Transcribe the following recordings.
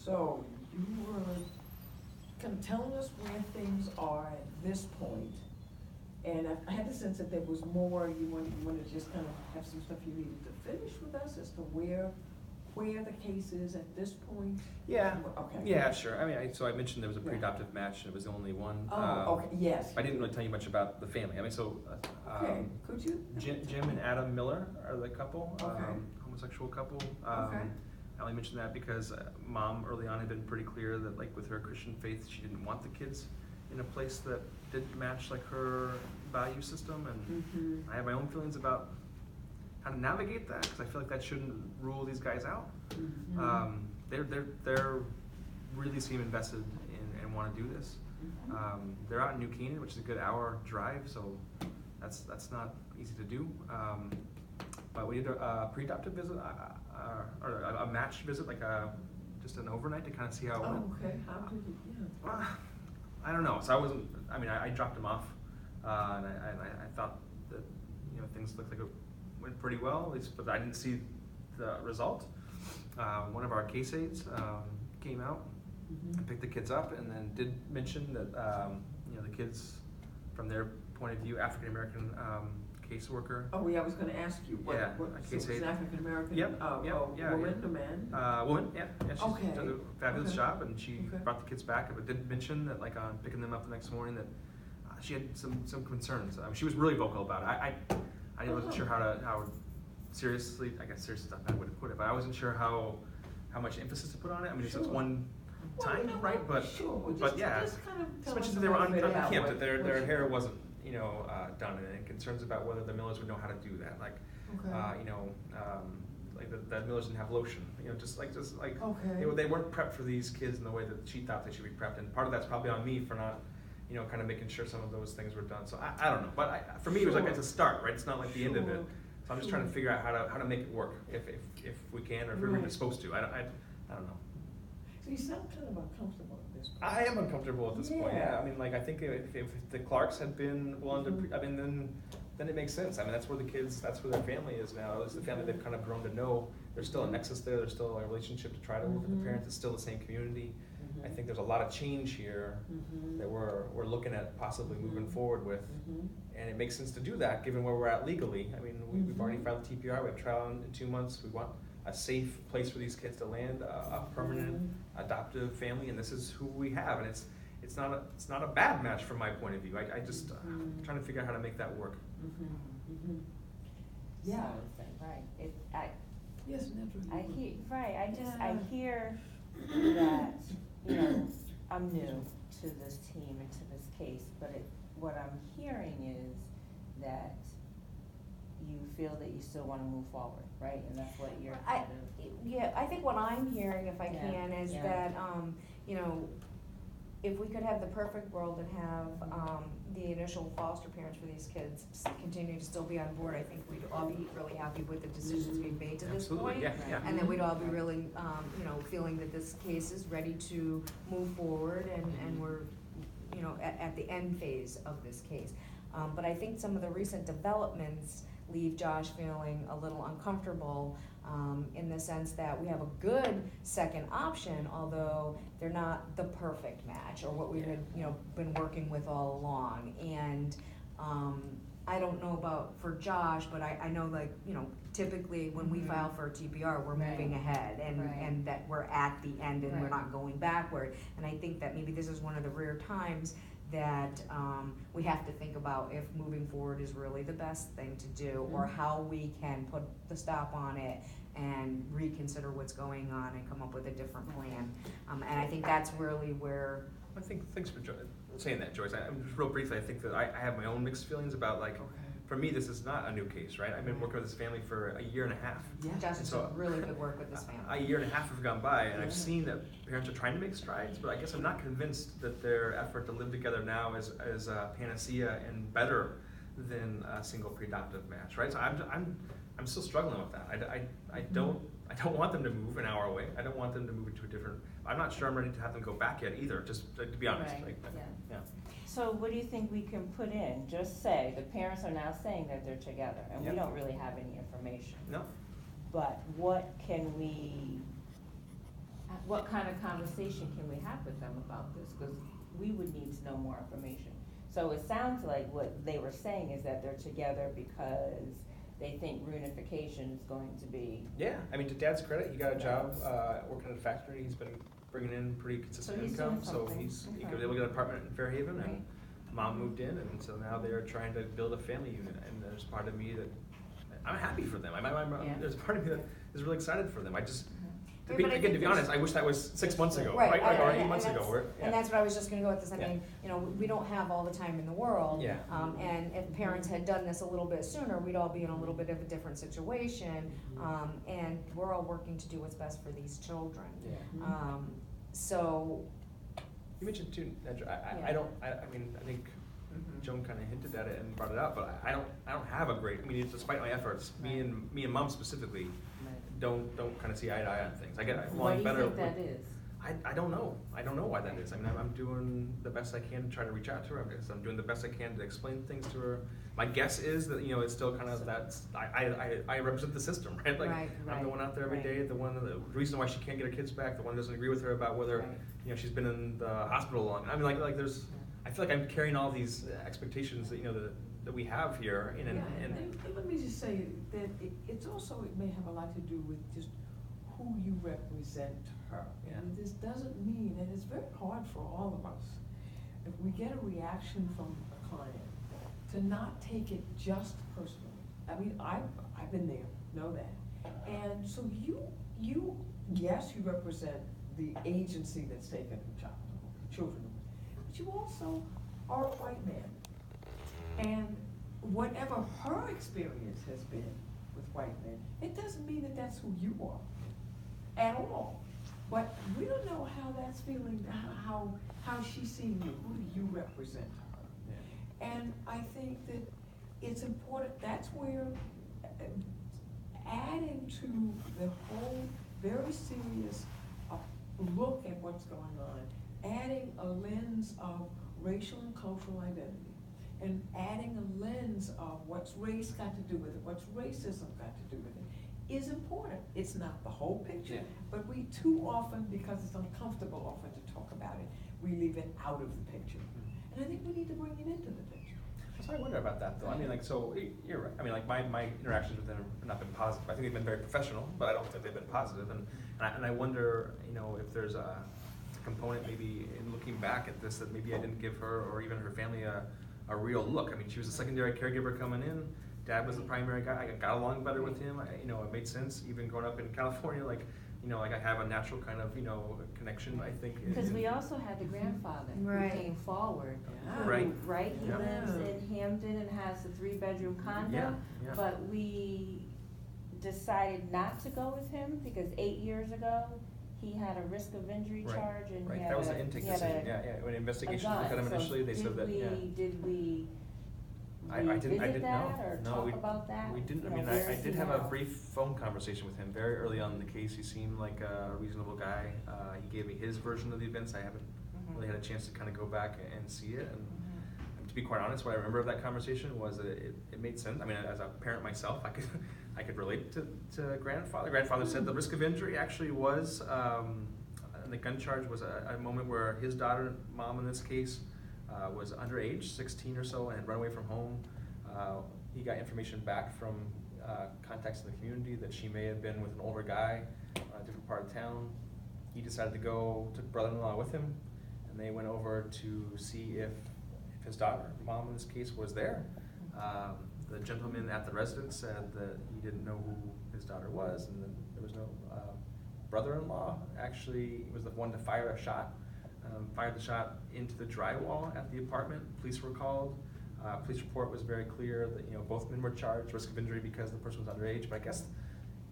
So you were kind of telling us where things are at this point, and I had the sense that there was more. You wanted to just kind of have some stuff you needed to finish with us as to where the case is at this point. Yeah. Okay. Yeah, sure. I mean, so I mentioned there was a Yeah. pre-adoptive match, and it was the only one. Oh, okay. Yes. I didn't really tell you much about the family. I mean, so Okay. Could you? Jim and Adam Miller are the couple, Okay. homosexual couple. Okay. I only mentioned that because mom early on had been pretty clear that, like, with her Christian faith, she didn't want the kids in a place that didn't match like her value system, and I have my own feelings about how to navigate that, because I feel like that shouldn't rule these guys out. They're really seem invested in and want to do this. They're out in New Canaan, which is a good hour drive, so that's not easy to do. But we did a pre-adoptive visit, or a match visit, like just an overnight to kind of see how it went. Oh, okay. How did it? Yeah. I don't know. So I wasn't. I mean, I dropped him off, and I thought that things looked like it went pretty well, at least, but I didn't see the result. One of our case aides came out and picked the kids up, and then did mention that the kids, from their point of view, African American caseworker. Oh, yeah. I was going to ask you. What A case aide. An African American. Yep. Woman, a man. Woman. Yeah. She's Okay. does a fabulous Okay. job, and she Okay. brought the kids back, but did mention that, like, on picking them up the next morning, that she had some concerns. She was really vocal about it. I wasn't sure how seriously, I guess seriously is not a bad way to put it, but I wasn't sure how much emphasis to put on it. I mean, it's one time, right? But sure. but yeah, just kind of tell especially us that they were a little bit about unkempt, what- that their what- hair wasn't done, and concerns about whether the Millers would know how to do that, like Okay. like the Millers didn't have lotion, just like Okay. they weren't prepped for these kids in the way that she thought they should be prepped, and part of that's probably on me for not kind of making sure some of those things were done. So I don't know, but for me it was like, it's a start, right? It's not like the end of it. So I'm just trying to figure out how to make it work, if we can, or if we're even supposed to. I don't know. So you sound kind of uncomfortable at this point. I am uncomfortable at this point. Yeah. Yeah, I mean, like, I think if the Clarks had been willing to, I mean, then it makes sense. I mean, that's where their family is now. It's the family they've kind of grown to know. There's still a nexus there. There's still a relationship to try to work with the parents. It's still the same community. I think there's a lot of change here that we're looking at possibly moving forward with, and it makes sense to do that given where we're at legally. I mean, we've already filed the TPR. We have trial in 2 months. We want a safe place for these kids to land, a permanent adoptive family, and this is who we have. And it's not a bad match from my point of view. I just I'm trying to figure out how to make that work. Yeah. So, right. Yes, naturally. I hear that, I'm new to this team and to this case, but what I'm hearing is that you feel that you still want to move forward, right? And that's what you're kind of. Yeah, I think what I'm hearing, if I can, is that, if we could have the perfect world and have the initial foster parents for these kids continue to still be on board, I think we'd all be really happy with the decisions we've made to this Absolutely, point. yeah. And then we'd all be really, feeling that this case is ready to move forward and we're, at the end phase of this case. But I think some of the recent developments leave Josh feeling a little uncomfortable in the sense that we have a good second option, although they're not the perfect match or what we had been working with all along. And I don't know about for Josh, but I know, like, typically when we file for a TPR, we're moving ahead and that we're at the end and we're not going backward. And I think that maybe this is one of the rare times that we have to think about if moving forward is really the best thing to do, or how we can put the stop on it and reconsider what's going on and come up with a different plan. And I think that's really where. I think, thanks for saying that, Joyce. Just real briefly, I think that I have my own mixed feelings about, like, for me, this is not a new case, right? I've been working with this family for a year and a half. Yeah, Josh has done really good work with this family. A year and a half have gone by, and I've seen that parents are trying to make strides, but I guess I'm not convinced that their effort to live together now is a panacea and better than a single pre-adoptive match, right? So I'm still struggling with that. I don't want them to move an hour away. I don't want them to move to a different. I'm not sure I'm ready to have them go back yet either. Just to be honest. Right. Yeah. So what do you think we can put in? Just say, the parents are now saying that they're together, and we don't really have any information. No. But what can we, what kind of conversation can we have with them about this? Because we would need to know more information. So it sounds like what they were saying is that they're together because they think reunification is going to be. Yeah, I mean, to Dad's credit, he got a job, working at a factory, he's been bringing in pretty consistent So he's income, doing so something. he Okay. was able to get an apartment in Fairhaven, Right. and Mom moved in, and so now they're trying to build a family unit, and there's part of me that, I'm happy for them, Yeah. there's part of me that is really excited for them, I just, But I again, think to be honest, I wish that was 6 months ago, Right, right, or and 8 months ago, that's- where, And that's what I was just gonna go with this, I Yeah. mean, you know, we don't have all the time in the world. Yeah. And if parents had done this a little bit sooner, we'd all be in a little bit of a different situation. And we're all working to do what's best for these children. Yeah. So, You mentioned too, Nedra, Yeah. I mean, I think Mhm. Joan kind of hinted at it and brought it up, but I don't have a great, I mean, despite my efforts, me and Mom specifically Right. don't kind of see eye to eye on things. I get Why do along you better think that with, is? I don't know why that is. I mean, I'm doing the best I can to try to reach out to her, I'm doing the best I can to explain things to her. My guess is that, it's still kind of I represent the system, right? Like, Right, I'm the one out there every right. day, the reason why she can't get her kids back, the one who doesn't agree with her about whether, Right. she's been in the hospital long. I mean, like there's, I feel like I'm carrying all these expectations that, that we have here, Yeah, and let me just say that it's also, it may have a lot to do with just who you represent to her. Yeah. And this doesn't mean, and it's very hard for all of us, if we get a reaction from a client, to not take it just personally. I mean, I've been there, know that. And so yes, you represent the agency that's taken children, but you also are a white man. And whatever her experience has been with white men, it doesn't mean that that's who you are at all. But we don't know how that's feeling, how she's seeing you, who do you represent her? Yeah. And I think that it's important, that's where adding to the whole very serious look at what's going on, adding a lens of racial and cultural identity, and adding a lens of what's race got to do with it, what's racism got to do with it, is important. It's not the whole picture, Yeah. but we too often, because it's uncomfortable often to talk about it, we leave it out of the picture. And I think we need to bring it into the picture. So I wonder about that though. I mean, so you're right. I mean, like my interactions with them have not been positive. I think they've been very professional, but I don't think they've been positive. And I wonder, if there's a component maybe in looking back at this that maybe I didn't give her or even her family a real look. I mean, she was a secondary caregiver coming in. Dad was the primary guy. I got along better with him. It made sense. Even growing up in California, like I have a natural kind of connection. I think. Because we also had the grandfather Right. who came forward. Yeah. who- Right. Right, he Yeah. lives in Hampton and has a 3-bedroom condo. Yeah, yeah. But we decided not to go with him because 8 years ago, he had a risk of injury Right, charge and he Right, had that was a, an intake he had decision. a- Yeah. When a investigations gun. looked at him So initially, they said that. Did we I didn't revisit know. that or No, talk we- about that? We didn't, You I know, mean, where I is he did have a now? brief phone conversation with him very early on in the case. He seemed like a reasonable guy. He gave me his version of the events. I haven't Mhm. really had a chance to kind of go back and see it. And Mhm. to be quite honest, what I remember of that conversation was that it made sense. I mean, as a parent myself, I could relate to grandfather. Grandfather said the risk of injury actually was, and the gun charge was a moment where his daughter, Mom in this case, was underage, 16 or so, and had run away from home. He got information back from contacts in the community that she may have been with an older guy in a different part of town. He decided to go, took brother-in-law with him, and they went over to see if his daughter, Mom in this case, was there. The gentleman at the residence said that he didn't know who his daughter was, and then there was no brother-in-law actually was the one to fire a shot. Fired the shot into the drywall at the apartment. Police were called. Police report was very clear that both men were charged, risk of injury because the person was underage. But I guess,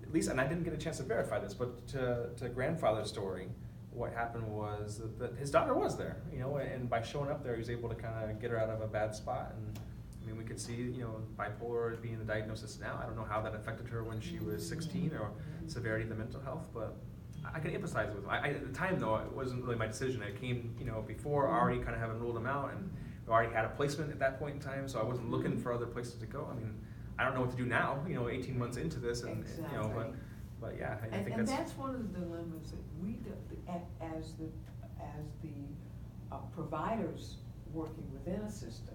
at least, and I didn't get a chance to verify this, but to grandfather's story, what happened was that his daughter was there, and by showing up there, he was able to kind of get her out of a bad spot. And I mean, we could see, bipolar being the diagnosis now. I don't know how that affected her when she was 16 or severity of the mental health, but I can empathize with him. At the time, though, it wasn't really my decision. It came, before already kind of having ruled him out, and we already had a placement at that point in time, so I wasn't looking for other places to go. I mean, I don't know what to do now, 18 months into this, and Exactly. But yeah, I think And that's. that's one of the dilemmas that we, as the providers working within a system,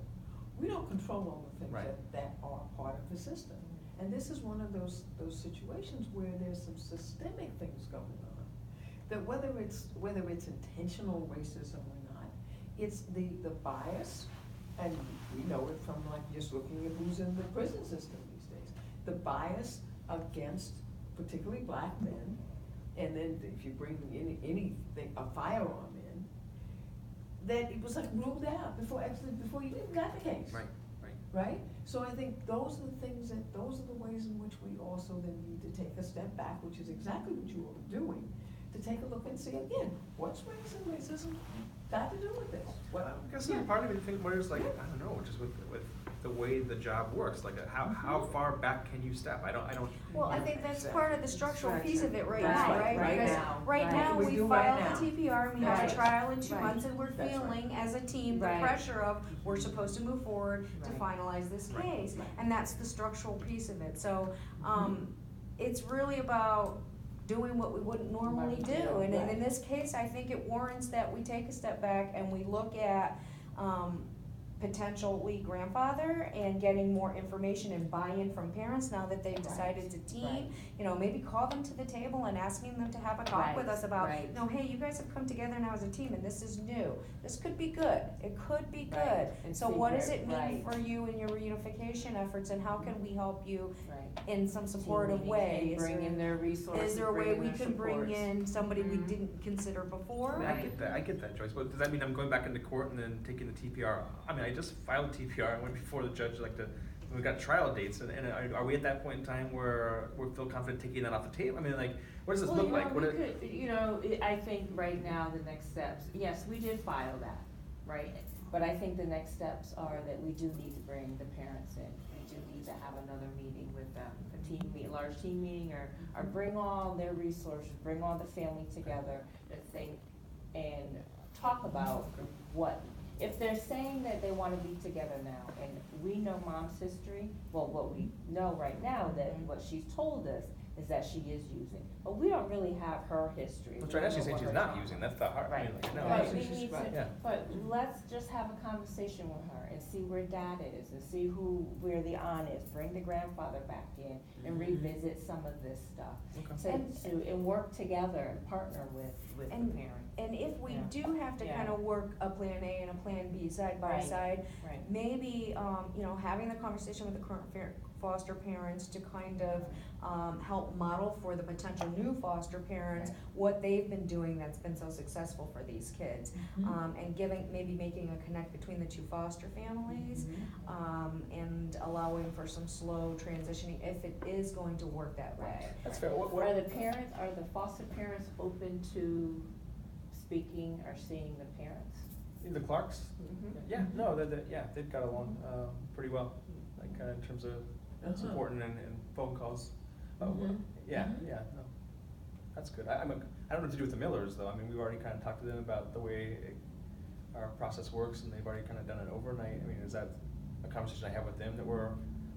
we don't control all the things Right. that are part of the system. And this is one of those situations where there's some systemic things going on. That whether it's intentional racism or not, it's the bias, and we know it from like just looking at who's in the prison system these days. The bias against particularly black men, and then if you bring anything, a firearm in, that it was like ruled out before you even got the case. Right. Right? So I think those are the things those are the ways in which we also then need to take a step back, which is exactly what you all are doing, to take a look and see again, what's racism got to do with this? I guess part of me think where it's like, I don't know, just with the way the job works, like how far back can you step? I don't. Well, I think that's part of the structural Right. piece of it right That's now, right, right? right Because now. right Right. now, We we do right filed the now. TPR, and we have Right. a trial in 2 Right. months, and we're That's right. feeling as a team the Right. pressure of, we're supposed to move forward to Right. finalize this Right. case. Right. And that's the structural piece of it, so, it's really about doing what we wouldn't normally Right. do. And in Right. this case, I think it warrants that we take a step back and we look at, potentially grandfather and getting more information and buy-in from parents now that they've Right. decided to team. Right. You know, maybe call them to the table and asking them to have a talk with Right, us about, right. you know, hey, you guys have come together now as a team and this is new. This could be good, it could be good. Right, and So see what does where- it mean right. for you in your reunification efforts, and how can we help you Right. in some Team supportive meetings way? and Is bring there- in their resources, Is there a way bring in we their can bring supports. in somebody we Mhm. didn't consider before? I mean, I get that, Joyce, but does that mean I'm going back into court and then taking the TPR? I mean, I just filed TPR and went before the judge, we got trial dates, and are we at that point in time where we feel confident taking that off the table? I mean, like, what does this Well, look like? we could, I think right now the next steps, yes, we did file that, right? But I think the next steps are that we do need to bring the parents in. We do need to have another meeting with them, a large team meeting, or bring all their resources, bring all the family together to think and talk about what, if they're saying that they wanna be together now, and we know mom's history, well, what we know right now, that what she's told us is that she is using, but we don't really have her history. Which We right now don't she's know saying what she's her not trauma- using, that's the hard, I mean, Right, like, no. but it's we just need right. to, Yeah. but let's just have a conversation with her and see where dad is, and see where the aunt is, bring the grandfather back in, and revisit some of this stuff. Okay. And work together and partner with the And- parent. And if we Yeah. do have to Yeah. kind of work a plan A and a plan B side by Right. side, Right. maybe, having the conversation with the current foster parents to kind of, help model for the potential new foster parents Right. what they've been doing that's been so successful for these kids. Mhm. And maybe making a connect between the two foster families, and allowing for some slow transitioning if it is going to work that way. That's fair. Are the foster parents open to speaking or seeing the parents? The Clarks? Mhm. Yeah, no, they've got along, pretty well, like, in terms of supporting and phone calls. Mhm. Yeah, Mhm. yeah, no, that's good. I don't know what to do with the Millers, though. I mean, we've already kind of talked to them about the way our process works, and they've already kind of done it overnight. I mean, is that a conversation I have with them that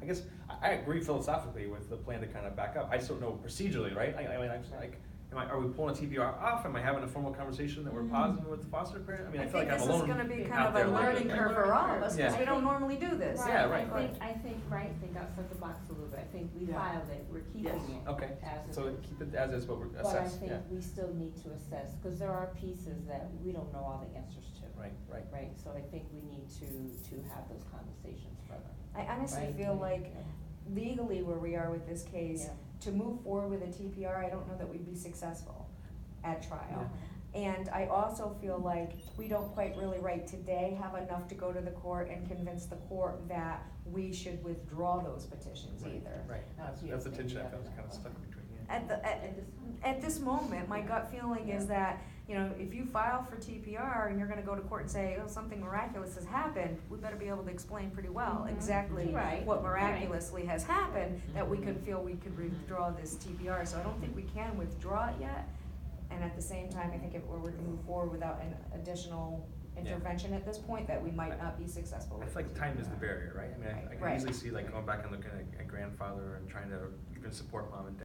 I guess, I agree philosophically with the plan to kind of back up. I just don't know procedurally, right? I mean, I'm just like, are we pulling a TPR off? Am I having a formal conversation that we're pausing with the foster parent? I mean, I feel like I'm alone. I think this is gonna be kind out of there a with it. learning curve for all of us, because Yeah. we don't normally do this. Yeah, right. I think outside the box a little bit, I think we Yeah. filed it, we're keeping Yes. it Okay, as it so is. keep it as is, but we're But I assessed, think yeah. we still need to assess, because there are pieces that we don't know all the answers to. Right, right. Right, so I think we need to have those conversations further. I honestly Right. feel like Yeah. legally where we are with this case, Yeah. to move forward with a TPR, I don't know that we'd be successful at trial. Yeah. And I also feel like we don't quite really right today have enough to go to the court and convince the court that we should withdraw those petitions Right, either. Right, that's the tension I felt was kind of stuck between, yeah. At this moment, my gut feeling is that, if you file for TPR and you're gonna go to court and say, oh, something miraculous has happened, we better be able to explain pretty well Mhm. exactly Right, what right. miraculously has happened, that we could feel we could withdraw this TPR. So I don't think we can withdraw it yet. And at the same time, I think if we were to move forward without an additional intervention at this point, that we might not be successful I with. feel like time is the barrier, right? I mean, I can Right. easily see like going back and looking at grandfather and trying to even support mom and dad.